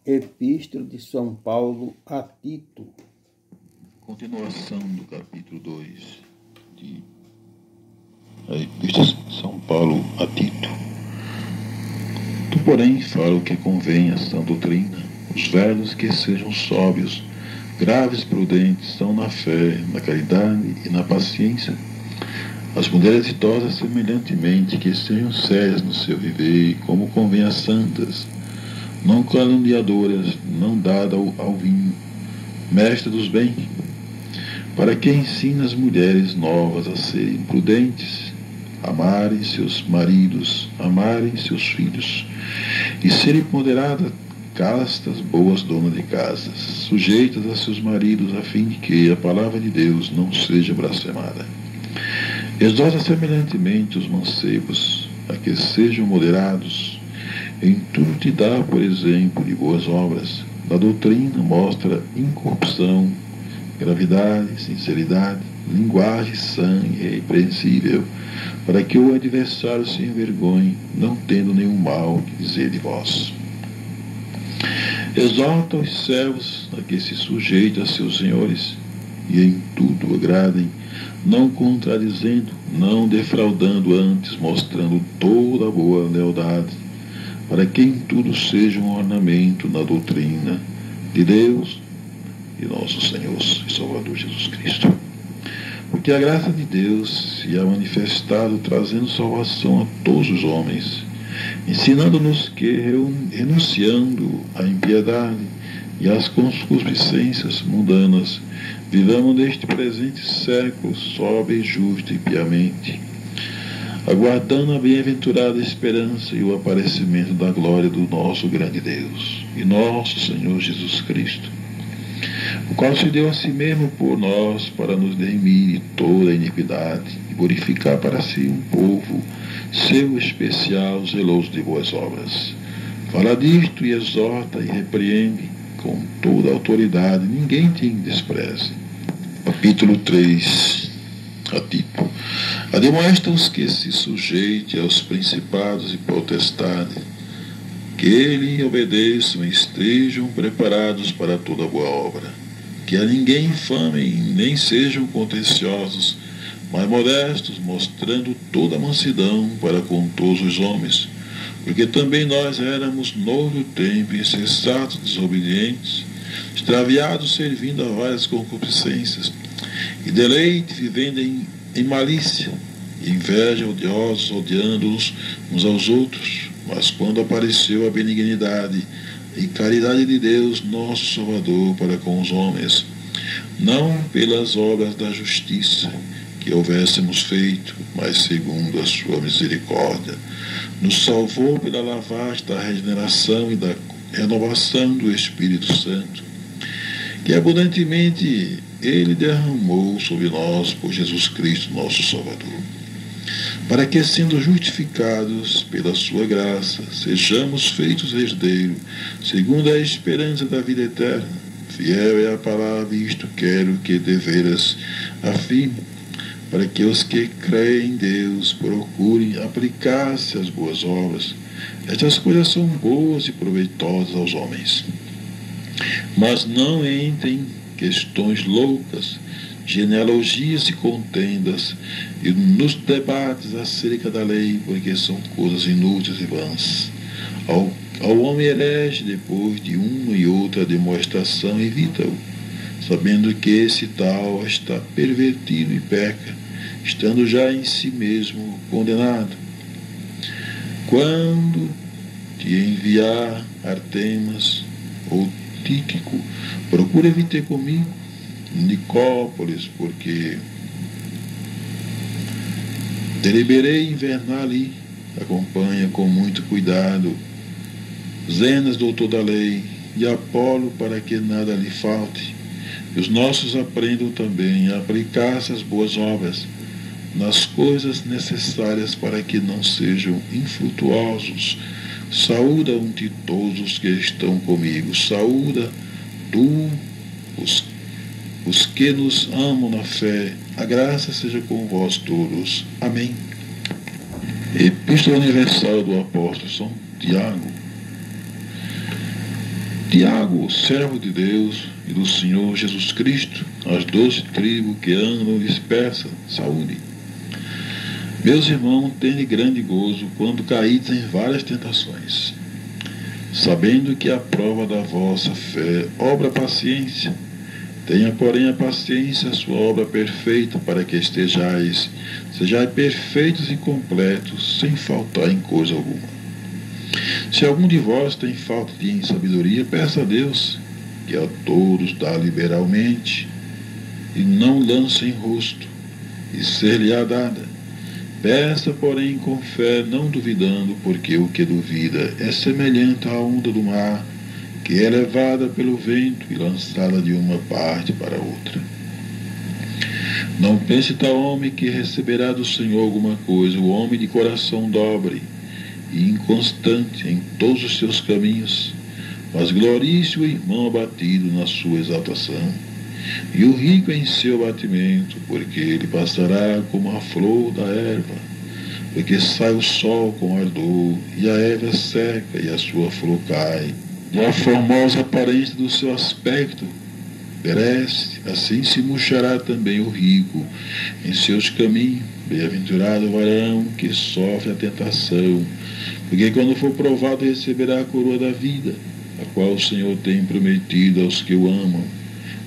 Epístola de São Paulo a Tito. Continuação do capítulo 2 de a Epístola de São Paulo a Tito. Tu, porém, fala o que convém à sã doutrina, os velhos que sejam sóbrios, graves, prudentes, são na fé, na caridade e na paciência. As mulheres idosas, semelhantemente, que sejam sérias no seu viver, como convém às santas, não caluniadoras, não dada ao vinho, mestre dos bens, para que ensine as mulheres novas a serem prudentes, amarem seus maridos, amarem seus filhos, e serem ponderadas, castas, boas donas de casas, sujeitas a seus maridos, a fim de que a palavra de Deus não seja blasfemada. Exorta semelhantemente os mancebos, a que sejam moderados. Em tudo te dá, por exemplo, de boas obras. Na doutrina mostra incorrupção, gravidade, sinceridade, linguagem sã e irrepreensível, para que o adversário se envergonhe, não tendo nenhum mal que dizer de vós. Exorta os servos a que se sujeitem a seus senhores, e em tudo agradem, não contradizendo, não defraudando, antes mostrando toda a boa lealdade, para que em tudo seja um ornamento na doutrina de Deus e nosso Senhor e Salvador Jesus Cristo. Porque a graça de Deus se há manifestado, trazendo salvação a todos os homens, ensinando-nos que, renunciando à impiedade e às concupiscências mundanas, vivamos neste presente século sóbrio, justo e piamente, aguardando a bem-aventurada esperança e o aparecimento da glória do nosso grande Deus e nosso Senhor Jesus Cristo, o qual se deu a si mesmo por nós para nos remir de toda a iniquidade e purificar para si um povo seu especial, zeloso de boas obras. Fala disto e exorta e repreende com toda a autoridade, ninguém te despreze. Capítulo 3 a Tito. Admoesta-os que se sujeite aos principados e potestades, que lhe obedeçam e estejam preparados para toda boa obra, que a ninguém infamem, nem sejam contenciosos, mas modestos, mostrando toda a mansidão para com todos os homens, porque também nós éramos noutro tempo insensatos, desobedientes, extraviados, servindo a várias concupiscências, e deleite, vivendo em malícia, e inveja, odiosos, odiando-nos uns aos outros. Mas quando apareceu a benignidade e caridade de Deus, nosso Salvador, para com os homens, não pelas obras da justiça que houvéssemos feito, mas segundo a sua misericórdia, nos salvou pela lavagem da regeneração e da renovação do Espírito Santo, que abundantemente Ele derramou sobre nós por Jesus Cristo, nosso Salvador, para que, sendo justificados pela sua graça, sejamos feitos herdeiros, segundo a esperança da vida eterna. Fiel é a palavra, e isto quero que deveras afirme, para que os que creem em Deus procurem aplicar-se às boas obras. Estas coisas são boas e proveitosas aos homens. Mas não entrem questões loucas, genealogias e contendas, e nos debates acerca da lei, porque são coisas inúteis e vãs. Ao homem herege, depois de uma e outra demonstração, evita-o, sabendo que esse tal está pervertido e peca, estando já em si mesmo condenado. Quando te enviar Artemas ou Tíquico, procura vir ter comigo Nicópolis, porque deliberei invernar ali. Acompanha com muito cuidado Zenas, doutor da lei, e Apolo, para que nada lhe falte. E os nossos aprendam também a aplicar-se às boas obras, nas coisas necessárias, para que não sejam infrutuosos. Saúda um de todos os que estão comigo. Saúda tu os que nos amam na fé. A graça seja com vós todos. Amém. Epístola Universal do Apóstolo São Tiago. Tiago, servo de Deus e do Senhor Jesus Cristo, às 12 tribos que andam dispersas, saúde. Meus irmãos, tende grande gozo quando caídes em várias tentações, sabendo que a prova da vossa fé obra paciência. Tenha, porém, a paciência a sua obra perfeita, para que sejais perfeitos e completos, sem faltar em coisa alguma. Se algum de vós tem falta de sabedoria, peça a Deus, que a todos dá liberalmente, e não lança em rosto, e ser-lhe-á dada. Peça, porém, com fé, não duvidando, porque o que duvida é semelhante à onda do mar, que é levada pelo vento e lançada de uma parte para outra. Não pense tal homem que receberá do Senhor alguma coisa, o homem de coração dobre e inconstante em todos os seus caminhos, mas glorie-se o irmão abatido na sua exaltação, e o rico em seu abatimento, porque ele passará como a flor da erva, porque sai o sol com ardor, e a erva seca, e a sua flor cai, e a formosa aparência do seu aspecto perece. Assim se murchará também o rico em seus caminhos. Bem-aventurado o varão que sofre a tentação, porque quando for provado receberá a coroa da vida, a qual o Senhor tem prometido aos que o amam.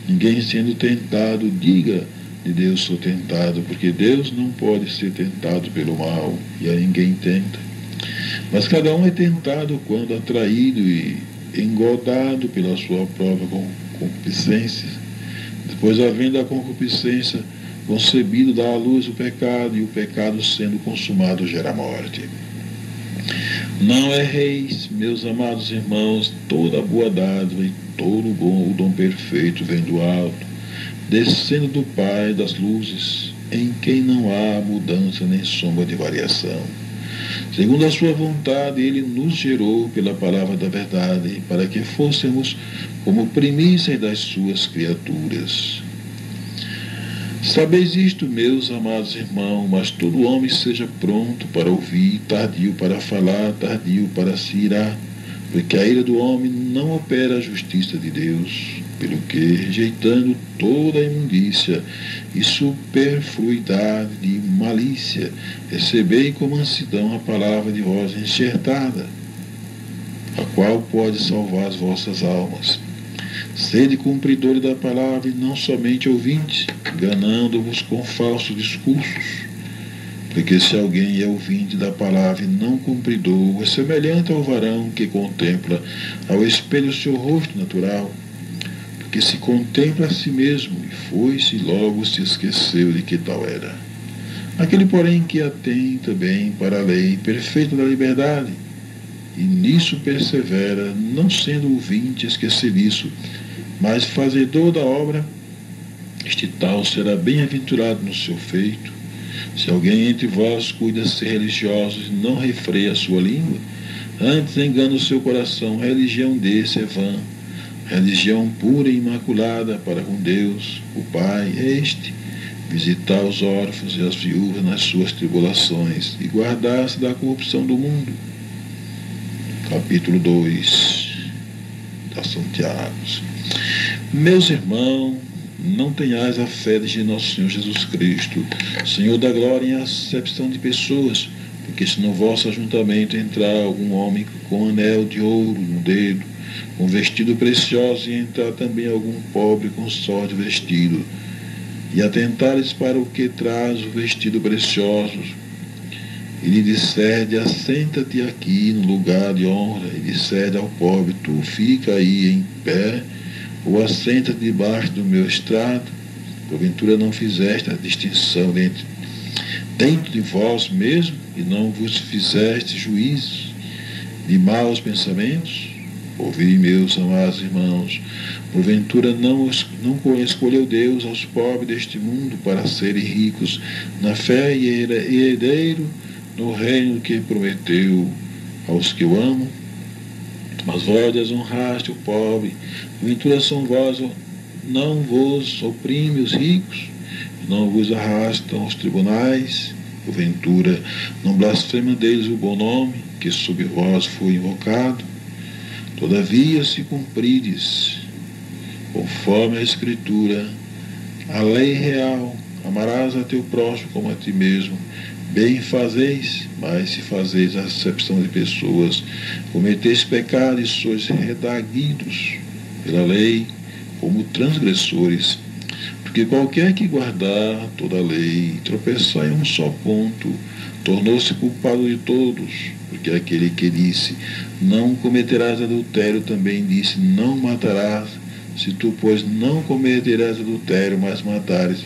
Ninguém sendo tentado, diga: de Deus sou tentado, porque Deus não pode ser tentado pelo mal, e a ninguém tenta. Mas cada um é tentado quando atraído e engodado pela sua própria concupiscência. Depois, havendo a concupiscência concebido, dá à luz o pecado, e o pecado, sendo consumado, gera morte. Não erreis, meus amados irmãos, toda a boa dádiva e todo o dom perfeito vem do alto, descendo do Pai das luzes, em quem não há mudança nem sombra de variação. Segundo a sua vontade, ele nos gerou pela palavra da verdade, para que fôssemos como primícias das suas criaturas. Sabeis isto, meus amados irmãos, mas todo homem seja pronto para ouvir, tardio para falar, tardio para se irar, porque a ira do homem não opera a justiça de Deus, pelo que, rejeitando toda a imundícia e superfluidade de malícia, recebei com mansidão a palavra de voz enxertada, a qual pode salvar as vossas almas. Sede cumpridores da palavra e não somente ouvintes, enganando-vos com falsos discursos. Porque se alguém é ouvinte da palavra e não cumpridor, é semelhante ao varão que contempla ao espelho o seu rosto natural, porque se contempla a si mesmo e foi-se e logo se esqueceu de que tal era. Aquele, porém, que atenta bem para a lei perfeita da liberdade, e nisso persevera, não sendo ouvinte esquecediço, mas fazedor da obra, este tal será bem-aventurado no seu feito. Se alguém entre vós cuida ser religioso e não refreia a sua língua, antes engana o seu coração, a religião desse é vã. Religião pura e imaculada para com Deus, o Pai, é este: visitar os órfãos e as viúvas nas suas tribulações e guardar-se da corrupção do mundo. Capítulo 2 da São Tiago. Meus irmãos, não tenhais a fé de nosso Senhor Jesus Cristo, Senhor da glória, em acepção de pessoas, porque se no vosso ajuntamento entrar algum homem com anel de ouro no dedo, com vestido precioso, e entrar também algum pobre com só de vestido, e atentares para o que traz o vestido precioso, e lhe disser: assenta-te aqui no lugar de honra, e disser ao pobre: tu fica aí em pé, ou assenta-te debaixo do meu estrado, porventura não fizeste a distinção dentro de vós mesmo, e não vos fizeste juízo de maus pensamentos? Ouvi, meus amados irmãos, porventura não escolheu Deus aos pobres deste mundo para serem ricos na fé e herdeiro no reino que prometeu aos que o amam? Mas vós desonraste o pobre, porventura são vós, não vos oprime os ricos, não vos arrastam aos tribunais, porventura não blasfema deles o bom nome, que sob vós foi invocado? Todavia, se cumprides, conforme a Escritura, a lei real, amarás a teu próximo como a ti mesmo, bem fazeis, mas se fazeis a acepção de pessoas, cometeis pecado e sois redarguidos pela lei como transgressores. Porque qualquer que guardar toda a lei e tropeçar em um só ponto, tornou-se culpado de todos. Porque aquele que disse, não cometerás adultério, também disse, não matarás. Se tu, pois, não cometerás adultério, mas matares,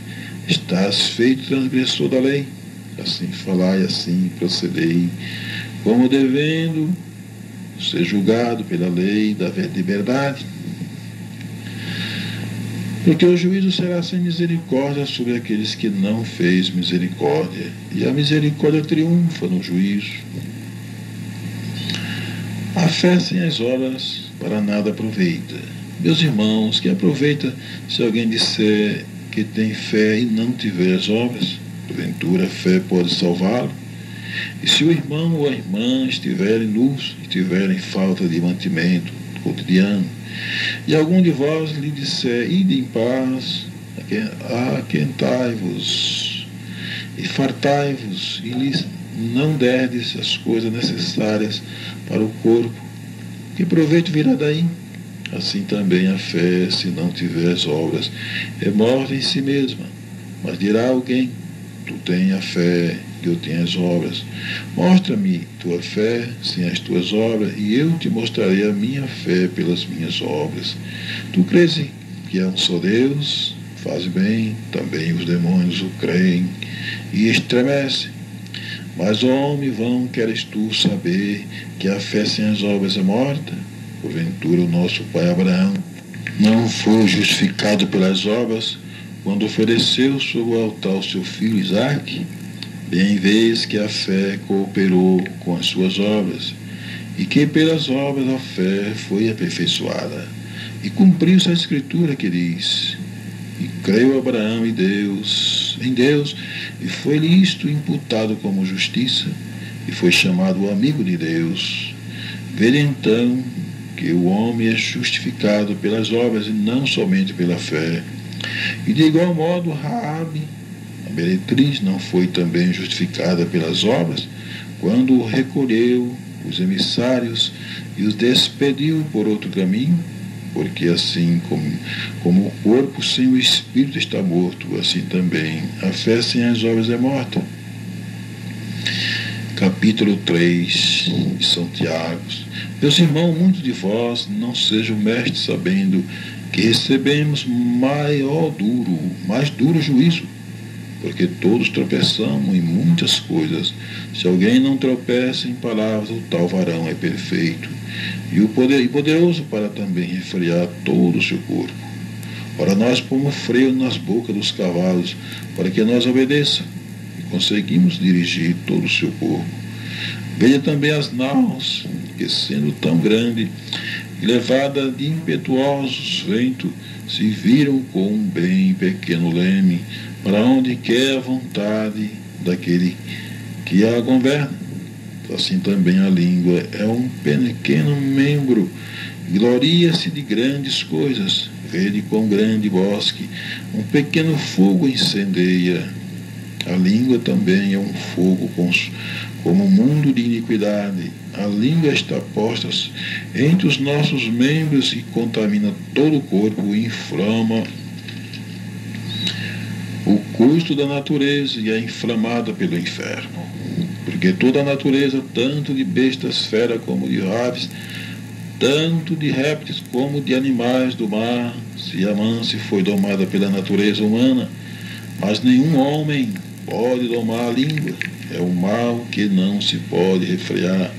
estás feito transgressor da lei. Assim falai, assim procedei, como devendo ser julgado pela lei da liberdade. Porque o juízo será sem misericórdia sobre aqueles que não fez misericórdia, e a misericórdia triunfa no juízo. A fé sem as obras para nada aproveita. Meus irmãos, que aproveita se alguém disser que tem fé e não tiver as obras? Porventura a fé pode salvá-lo? E se o irmão ou a irmã estiverem nus e tiverem falta de mantimento cotidiano, e algum de vós lhe disser, ide em paz, aquentai-vos e fartai-vos, e lhes não derdes as coisas necessárias para o corpo, que proveito virá daí? Assim também a fé, se não tiver as obras, é morta em si mesma. Mas dirá alguém, tu tens a fé, que eu tenho as obras. Mostra-me tua fé sem as tuas obras, e eu te mostrarei a minha fé pelas minhas obras. Tu crês que há um só Deus? Faz bem, também os demônios o creem e estremecem. Mas, homem vão, queres tu saber que a fé sem as obras é morta? Porventura o nosso pai Abraão não foi justificado pelas obras quando ofereceu sobre o altar o seu filho Isaque? Bem vês que a fé cooperou com as suas obras, e que pelas obras a fé foi aperfeiçoada. E cumpriu-se a Escritura que diz, e creu Abraão em Deus, e foi-lhe isto imputado como justiça, e foi chamado o amigo de Deus. Vede então que o homem é justificado pelas obras e não somente pela fé. E de igual modo, Raabe, a meretriz, não foi também justificada pelas obras, quando recolheu os emissários e os despediu por outro caminho? Porque assim como o corpo sem o espírito está morto, assim também a fé sem as obras é morta. Capítulo 3 de São Tiago. Meus irmãos, muitos de vós não sejam mestres, sabendo que recebemos mais duro juízo, porque todos tropeçamos em muitas coisas. Se alguém não tropeça em palavras, o tal varão é perfeito, e poderoso para também refrear todo o seu corpo. Ora, nós pomos freio nas bocas dos cavalos, para que nós obedeçam, e conseguimos dirigir todo o seu corpo. Veja também as naus, que sendo tão grande e levada de impetuosos ventos, se viram com um bem pequeno leme, para onde quer a vontade daquele que a governa. Assim também a língua é um pequeno membro, gloria-se de grandes coisas. Vede quão grande bosque um pequeno fogo incendeia. A língua também é um fogo como um mundo de iniquidade. A língua está posta entre os nossos membros e contamina todo o corpo e inflama o curso da natureza e é inflamada pelo inferno. Porque toda a natureza, tanto de bestas feras como de aves, tanto de répteis como de animais do mar, se foi domada pela natureza humana, mas nenhum homem pode domar a língua. É um mal que não se pode refrear.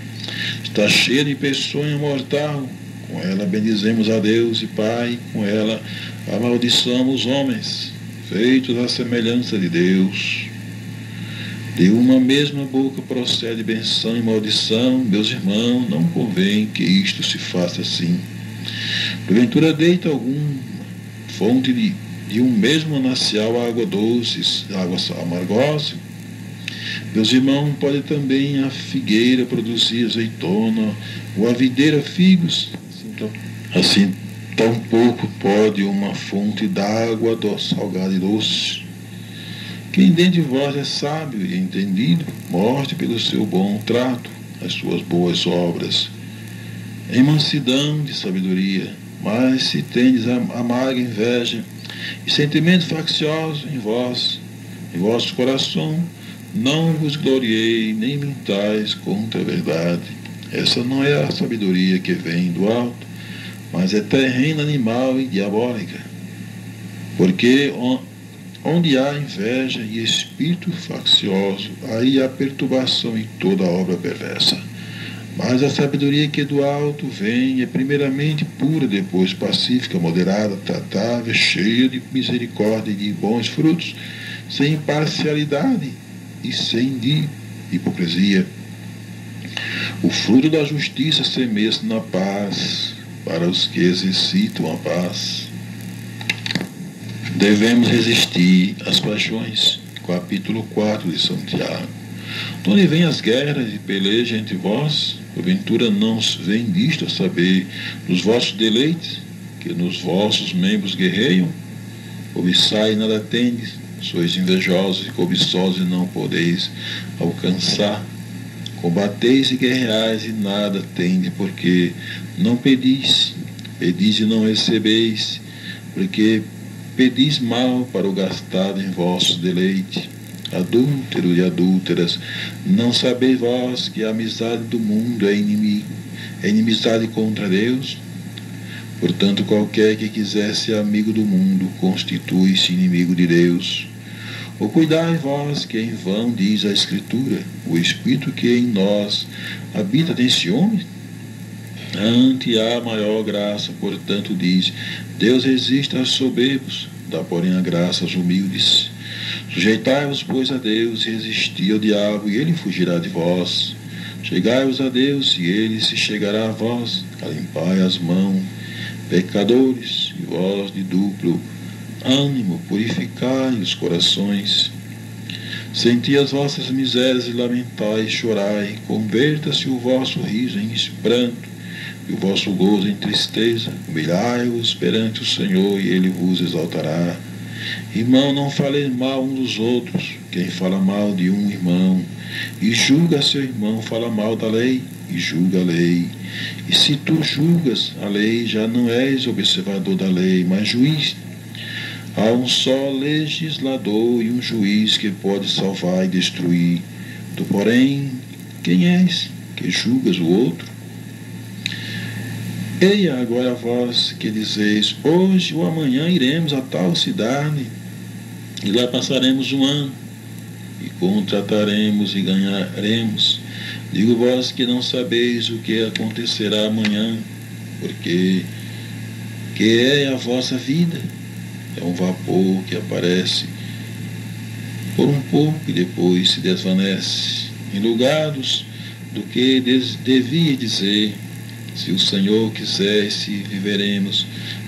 Está cheia de peçonha mortal. Com ela bendizemos a Deus e Pai, com ela amaldiçoamos os homens, feitos à semelhança de Deus. De uma mesma boca procede benção e maldição. Meus irmãos, não convém que isto se faça assim. Porventura deita alguma fonte de um mesmo manancial água doce, água amargosa? Meus irmãos, pode também a figueira produzir azeitona, ou a videira figos? Assim Assim, tampouco pode uma fonte d'água salgada e doce. Quem dentre vós é sábio e entendido, mostre pelo seu bom trato as suas boas obras, em mansidão de sabedoria. Mas se tendes amarga inveja e sentimento faccioso em vosso coração, não vos gloriei, nem mintais contra a verdade. Essa não é a sabedoria que vem do alto, mas é terrena, animal e diabólica. Porque onde há inveja e espírito faccioso, aí há perturbação e toda obra perversa. Mas a sabedoria que do alto vem é primeiramente pura, depois pacífica, moderada, tratável, cheia de misericórdia e de bons frutos, sem parcialidade e sem de hipocrisia. O fruto da justiça semeia-se na paz, para os que exercitam a paz. Devemos resistir às paixões. Capítulo 4 de São Tiago. De onde vêm as guerras e pelejas entre vós? Porventura não vem disto a saber dos vossos deleites, que nos vossos membros guerreiam? Cobiçai e nada tendes, sois invejosos e cobiçosos e não podeis alcançar. Combateis e guerreais e nada tendes, porque não pedis. Pedis e não recebeis, porque pedis mal para o gastado em vossos deleites. Adúlteros e adúlteras, não sabeis vós que a amizade do mundo é inimizade contra Deus? Portanto, qualquer que quiser ser amigo do mundo, constitui-se inimigo de Deus. Ou cuidai vós, que em vão diz a Escritura, o Espírito que em nós habita tem ciúme? Ante há maior graça, portanto diz, Deus resiste aos soberbos, dá porém a graça aos humildes. Sujeitai-vos, pois, a Deus, e resisti ao diabo, e ele fugirá de vós. Chegai-vos a Deus, e ele se chegará a vós. Limpai as mãos, pecadores, e vós de duplo ânimo, purificai os corações. Senti as vossas misérias e lamentai e chorai. Converta-se o vosso riso em pranto, e o vosso gozo em tristeza. Humilhai-vos perante o Senhor, e ele vos exaltará. Irmão, não faleis mal uns dos outros. Quem fala mal de um irmão e julga seu irmão, fala mal da lei e julga a lei. E se tu julgas a lei, já não és observador da lei, mas juiz. Há um só legislador e um juiz que pode salvar e destruir. Tu, porém, quem és que julgas o outro? Eia agora vós que dizeis, hoje ou amanhã iremos a tal cidade, e lá passaremos um ano, e contrataremos e ganharemos. Digo vós que não sabeis o que acontecerá amanhã, porque que é a vossa vida? É um vapor que aparece por um pouco e depois se desvanece. Em lugar do que devia dizer, se o Senhor quiser, se viveremos,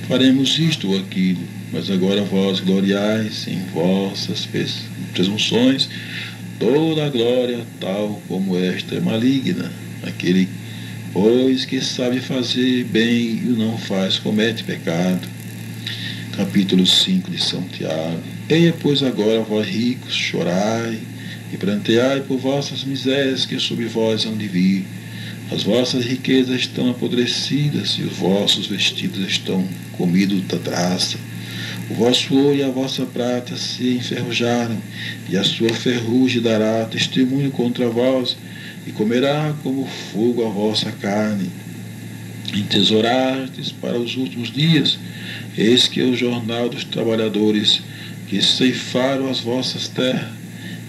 faremos isto ou aquilo. Mas agora vós gloriais em vossas presunções, toda a glória tal como esta é maligna. Aquele, pois, que sabe fazer bem e o não faz, comete pecado. Capítulo 5 de São Tiago. Eia, pois, agora vós ricos, chorai e pranteai por vossas misérias que sobre vós hão de vir. As vossas riquezas estão apodrecidas e os vossos vestidos estão comidos da traça. O vosso ouro e a vossa prata se enferrujaram, e a sua ferrugem dará testemunho contra vós, e comerá como fogo a vossa carne. Entesourastes para os últimos dias, eis que é o jornal dos trabalhadores que ceifaram as vossas terras,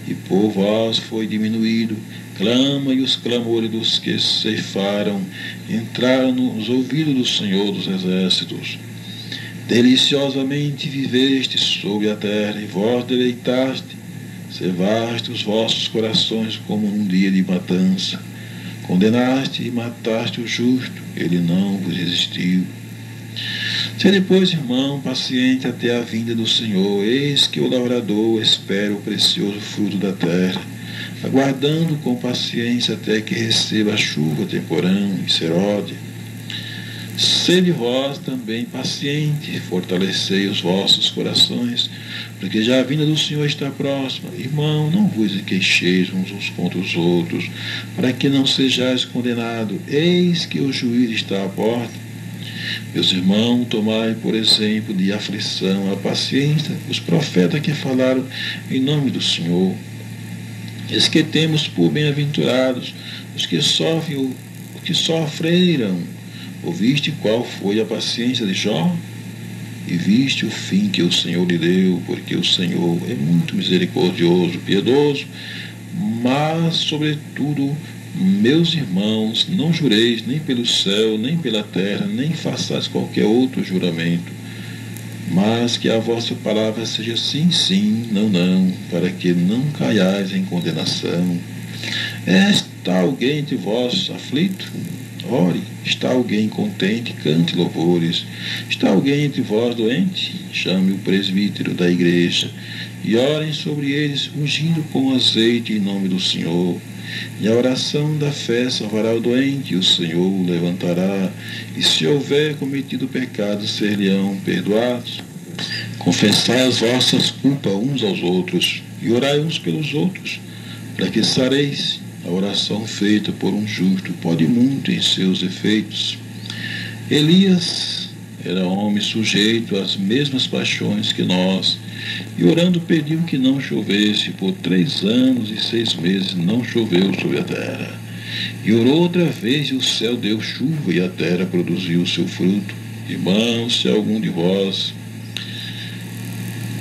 e por vós foi diminuído. Clama, e os clamores dos que ceifaram entraram nos ouvidos do Senhor dos Exércitos. Deliciosamente viveste sobre a terra, e vós deleitaste, cevaste os vossos corações como num dia de matança. Condenaste e mataste o justo, ele não vos resistiu. Sede, pois, irmão, paciente até a vinda do Senhor. Eis que o lavrador espera o precioso fruto da terra, aguardando com paciência até que receba a chuva temporã e seródia. Sede vós também paciente, fortalecei os vossos corações, porque já a vinda do Senhor está próxima. Irmão, não vos queixeis uns contra os outros, para que não sejais condenados. Eis que o juízo está à porta. Meus irmãos, tomai por exemplo de aflição a paciência os profetas que falaram em nome do Senhor. Eis que temos por bem-aventurados os que sofreram. Ouviste qual foi a paciência de Jó? E viste o fim que o Senhor lhe deu, porque o Senhor é muito misericordioso, piedoso, mas, sobretudo, meus irmãos, não jureis nem pelo céu, nem pela terra, nem façais qualquer outro juramento, mas que a vossa palavra seja sim, sim, não, não, para que não caiais em condenação. Está alguém entre vós aflito? Ore. Está alguém contente? Cante louvores. Está alguém entre vós doente? Chame o presbítero da igreja e orem sobre eles, ungindo com azeite em nome do Senhor. E a oração da fé salvará o doente, e o Senhor o levantará. E se houver cometido pecado, ser-lhe-ão perdoados. Confessai as vossas culpas uns aos outros, e orai uns pelos outros, para que sareis. A oração feita por um justo pode muito em seus efeitos. Elias era homem sujeito às mesmas paixões que nós, e orando pediu que não chovesse. Por 3 anos e 6 meses não choveu sobre a terra. E orou outra vez, e o céu deu chuva, e a terra produziu o seu fruto. Irmãos, se algum de vós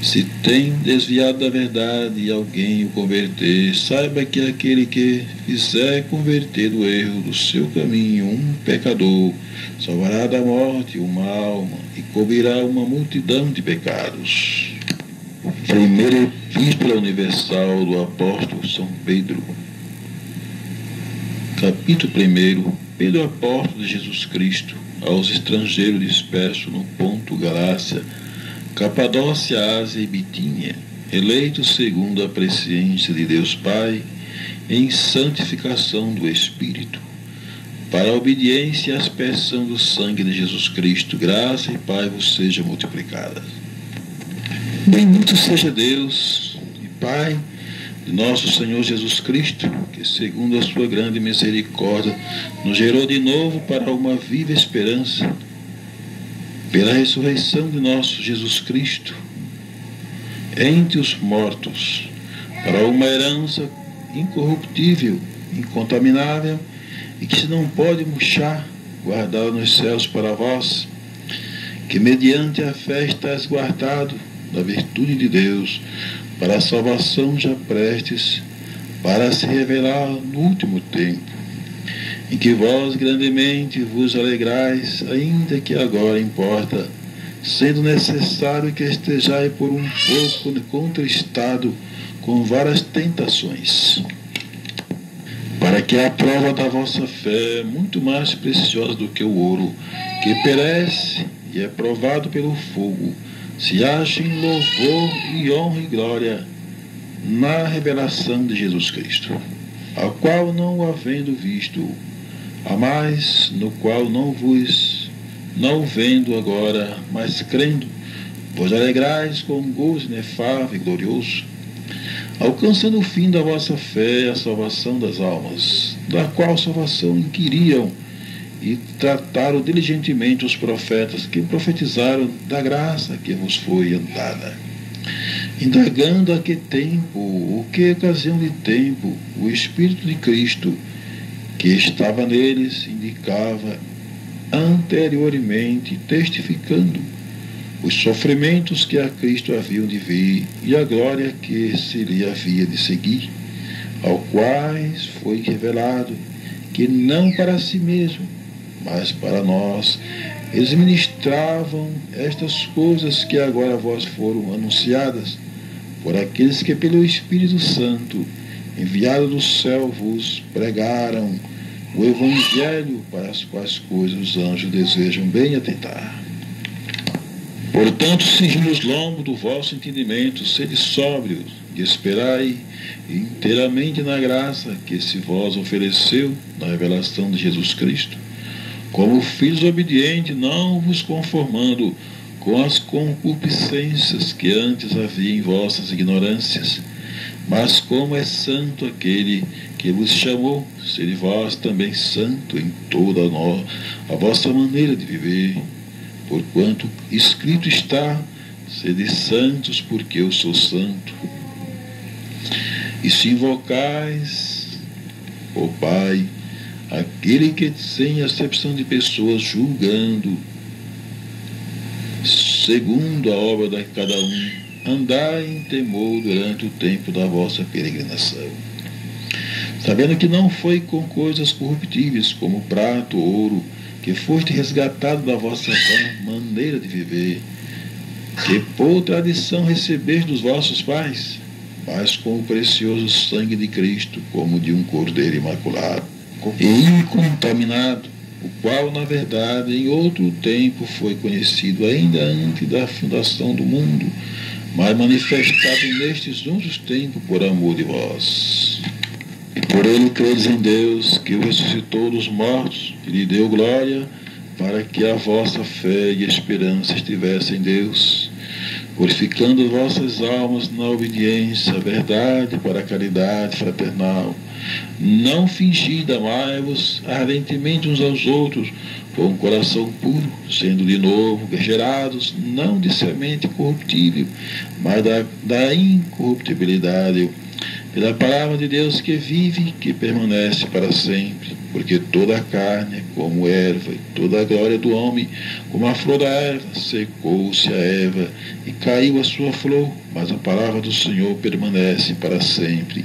se tem desviado da verdade e alguém o converter, saiba que aquele que fizer converter do erro do seu caminho um pecador, salvará da morte uma alma e cobrirá uma multidão de pecados. Primeira Epístola Universal do Apóstolo São Pedro. Capítulo 1. Pedro, apóstolo de Jesus Cristo, aos estrangeiros dispersos no Ponto, Galácia, Capadócia, Ásia e Bitínia, eleitos segundo a presciência de Deus Pai, em santificação do Espírito, para a obediência e aspersão do sangue de Jesus Cristo, graça e paz vos seja multiplicada. Bendito seja Deus e Pai de nosso Senhor Jesus Cristo, que segundo a sua grande misericórdia nos gerou de novo para uma viva esperança, pela ressurreição de nosso Jesus Cristo entre os mortos, para uma herança incorruptível, incontaminável e que se não pode murchar, guardada nos céus para vós, que mediante a fé estáis guardado da virtude de Deus, para a salvação já prestes para se revelar no último tempo, em que vós grandemente vos alegrais, ainda que agora importa, sendo necessário que estejais por um pouco contristado com várias tentações, para que a prova da vossa fé, muito mais preciosa do que o ouro, que perece e é provado pelo fogo, se ache em louvor e honra e glória na revelação de Jesus Cristo, a qual não o havendo visto, a mais no qual não vendo agora, mas crendo, vos alegrais com um gozo inefável e glorioso, alcançando o fim da vossa fé, a salvação das almas, da qual salvação inquiriam e trataram diligentemente os profetas que profetizaram da graça que vos foi dada, indagando a que tempo, ou que ocasião de tempo, o Espírito de Cristo que estava neles indicava anteriormente, testificando os sofrimentos que a Cristo haviam de vir e a glória que se lhe havia de seguir, ao quais foi revelado que não para si mesmo, mas para nós, eles ministravam estas coisas que agora vós foram anunciadas por aqueles que pelo Espírito Santo enviado do céu vos pregaram o Evangelho, para as quais coisas os anjos desejam bem atentar. Portanto, cingi os lombos do vosso entendimento, sede sóbrios, e esperai inteiramente na graça que se vos ofereceu na revelação de Jesus Cristo, Como filhos obedientes, não vos conformando com as concupiscências que antes havia em vossas ignorâncias, mas como é santo aquele que vos chamou, sede vós também santo em toda a vossa maneira de viver, porquanto escrito está: sede santos, porque eu sou santo. E se invocais, ó Pai, aquele que sem acepção de pessoas, julgando segundo a obra de cada um, andai em temor durante o tempo da vossa peregrinação, sabendo que não foi com coisas corruptíveis, como prata ou ouro, que foste resgatado da vossa vã maneira de viver, que por tradição recebeste dos vossos pais, mas com o precioso sangue de Cristo, como de um cordeiro imaculado e incontaminado, o qual, na verdade, em outro tempo foi conhecido ainda antes da fundação do mundo, mas manifestado nestes outros tempos por amor de vós. E por ele credes em Deus, que o ressuscitou dos mortos e lhe deu glória, para que a vossa fé e esperança estivessem em Deus, purificando vossas almas na obediência à verdade para a caridade fraternal, não fingida, amai-vos ardentemente uns aos outros, com um coração puro, sendo de novo gerados, não de semente corruptível, mas da incorruptibilidade, pela palavra de Deus que vive, que permanece para sempre. Porque toda a carne é como erva, e toda a glória do homem, como a flor da erva, secou-se a erva, e caiu a sua flor, mas a palavra do Senhor permanece para sempre.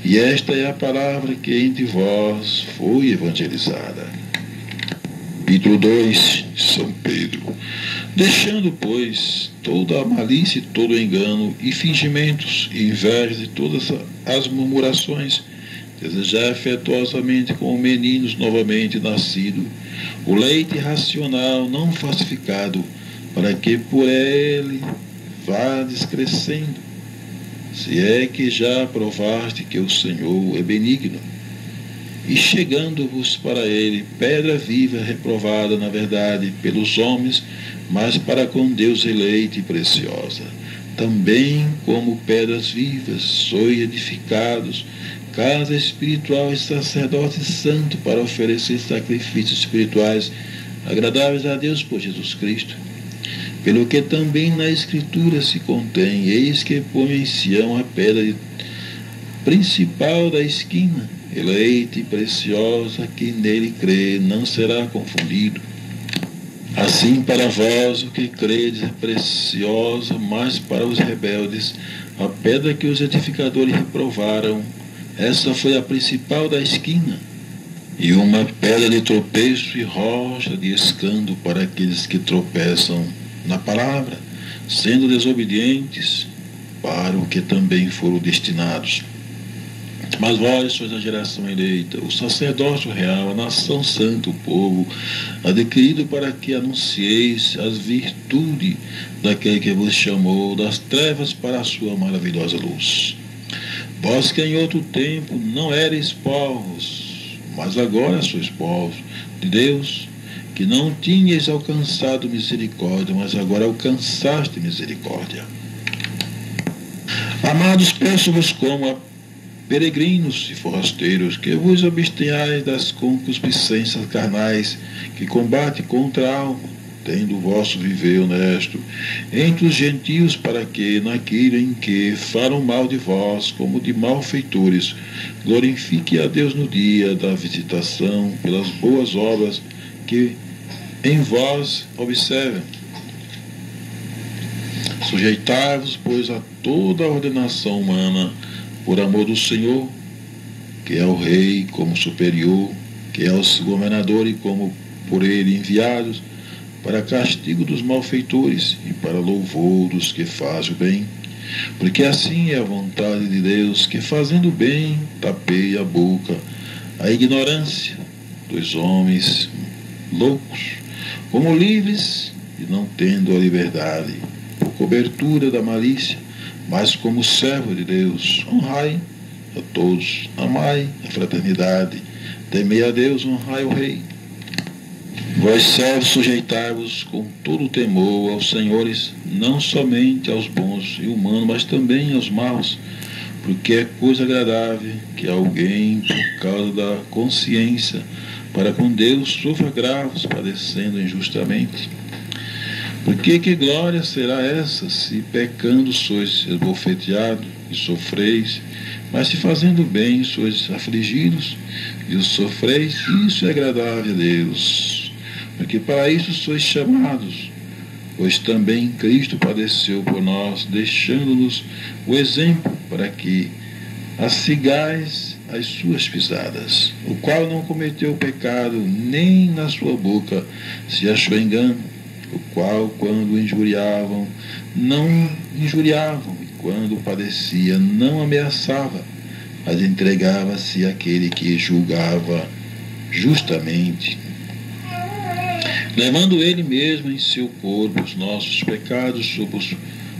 E esta é a palavra que entre vós foi evangelizada. Capítulo 2 de São Pedro. Deixando, pois, toda a malícia e todo o engano, e fingimentos, e invejas, e todas as murmurações, desejar afetuosamente como meninos novamente nascidos o leite racional não falsificado, para que por ele vades crescendo, se é que já provaste que o Senhor é benigno, e chegando-vos para ele, pedra viva reprovada na verdade pelos homens, mas para com Deus eleita e preciosa. Também como pedras vivas sois edificados, casa espiritual e sacerdote santo, para oferecer sacrifícios espirituais agradáveis a Deus por Jesus Cristo. Pelo que também na Escritura se contém: eis que põe em Sião a pedra principal da esquina, eleita e preciosa, que nele crê não será confundido. Assim para vós o que credes é preciosa, mas para os rebeldes a pedra que os edificadores reprovaram, essa foi a principal da esquina, e uma pedra de tropeço e rocha de escândalo para aqueles que tropeçam na palavra, sendo desobedientes, para o que também foram destinados. Mas vós sois a geração eleita, o sacerdócio real, a nação santa, o povo adquirido, para que anuncieis as virtudes daquele que vos chamou das trevas para a sua maravilhosa luz. Vós que em outro tempo não erais povos, mas agora sois povos de Deus, que não tinhas alcançado misericórdia, mas agora alcançaste misericórdia. Amados, peço-vos como a peregrinos e forrasteiros, que vos abstenhais das concupiscências carnais, que combate contra a alma, tendo o vosso viver honesto entre os gentios, para que, naquilo em que falam mal de vós, como de malfeitores, glorifique a Deus no dia da visitação, pelas boas obras que em vós observem. Sujeitai-vos, pois, a toda a ordenação humana, por amor do Senhor, que é o Rei como superior, que é o governador e como por ele enviados, para castigo dos malfeitores e para louvor dos que fazem o bem. Porque assim é a vontade de Deus, que fazendo o bem tapeia a boca a ignorância dos homens loucos, como livres e não tendo a liberdade, por cobertura da malícia, mas como servo de Deus, honrai a todos, amai a fraternidade, temei a Deus, honrai o Rei. Vós servos, sujeitai-vos com todo o temor aos senhores, não somente aos bons e humanos, mas também aos maus, porque é coisa agradável que alguém, por causa da consciência, para com Deus, sofra agravos, padecendo injustamente. Porque que glória será essa, se pecando sois esbofeteados e sofreis, mas se fazendo bem sois afligidos e os sofreis? Isso é agradável a Deus, porque para isso sois chamados, pois também Cristo padeceu por nós, deixando-nos o exemplo para que sigais as suas pisadas, o qual não cometeu pecado, nem na sua boca se achou engano, o qual, quando injuriavam, não injuriavam, e quando padecia, não ameaçava, mas entregava-se àquele que julgava justamente, levando ele mesmo em seu corpo os nossos pecados sobre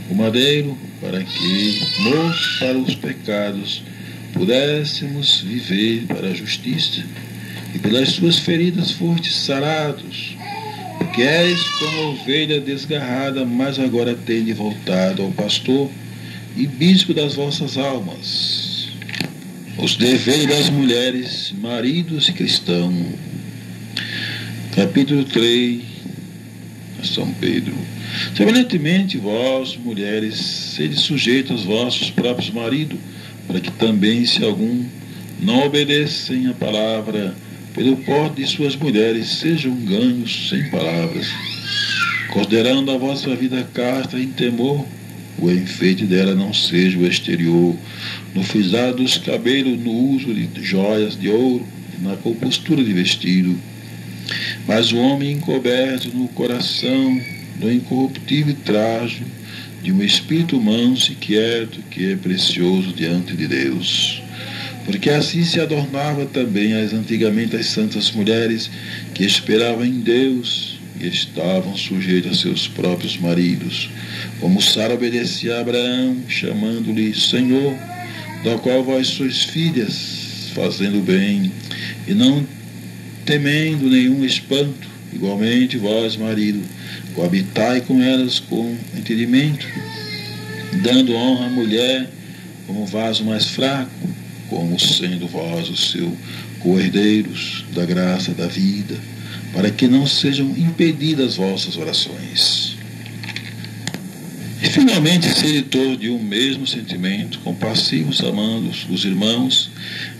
o madeiro, para que nós, para os pecados, pudéssemos viver para a justiça, e pelas suas feridas fostes sarados, porque és como ovelha desgarrada, mas agora tende voltado ao pastor e bispo das vossas almas. Os deveres das mulheres, maridos e cristãos. Capítulo 3, São Pedro. Semelhantemente, vós, mulheres, sede sujeitos aos vossos próprios maridos, para que também, se algum não obedecem a palavra, pelo porte de suas mulheres, sejam ganhos sem palavras, considerando a vossa vida casta em temor, o enfeite dela não seja o exterior, no frisar dos cabelos, no uso de joias de ouro, na compostura de vestido, mas o homem encoberto no coração, do incorruptível trajo, de um espírito manso e quieto, que é precioso diante de Deus. Porque assim se adornava também antigamente as santas mulheres que esperavam em Deus e estavam sujeitas a seus próprios maridos, como Sara obedecia a Abraão, chamando-lhe Senhor, da qual vós sois filhas, fazendo bem, e não temendo nenhum espanto. Igualmente vós, marido, coabitai com elas com entendimento, dando honra à mulher como vaso mais fraco, como sendo vós os seus co-herdeiros da graça da vida, para que não sejam impedidas vossas orações. E finalmente, sede todos de um mesmo sentimento, compassivos, amando os irmãos,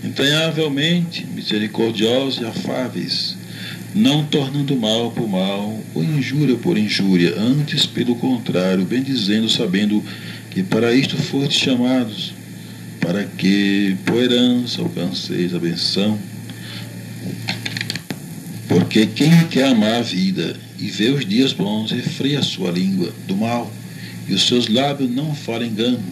entranhavelmente misericordiosos e afáveis, não tornando mal por mal, ou injúria por injúria, antes, pelo contrário, bendizendo, sabendo que para isto fostes chamados, para que, por herança, alcanceis a benção. Porque quem quer amar a vida e ver os dias bons, refreia a sua língua do mal, e os seus lábios não falam engano.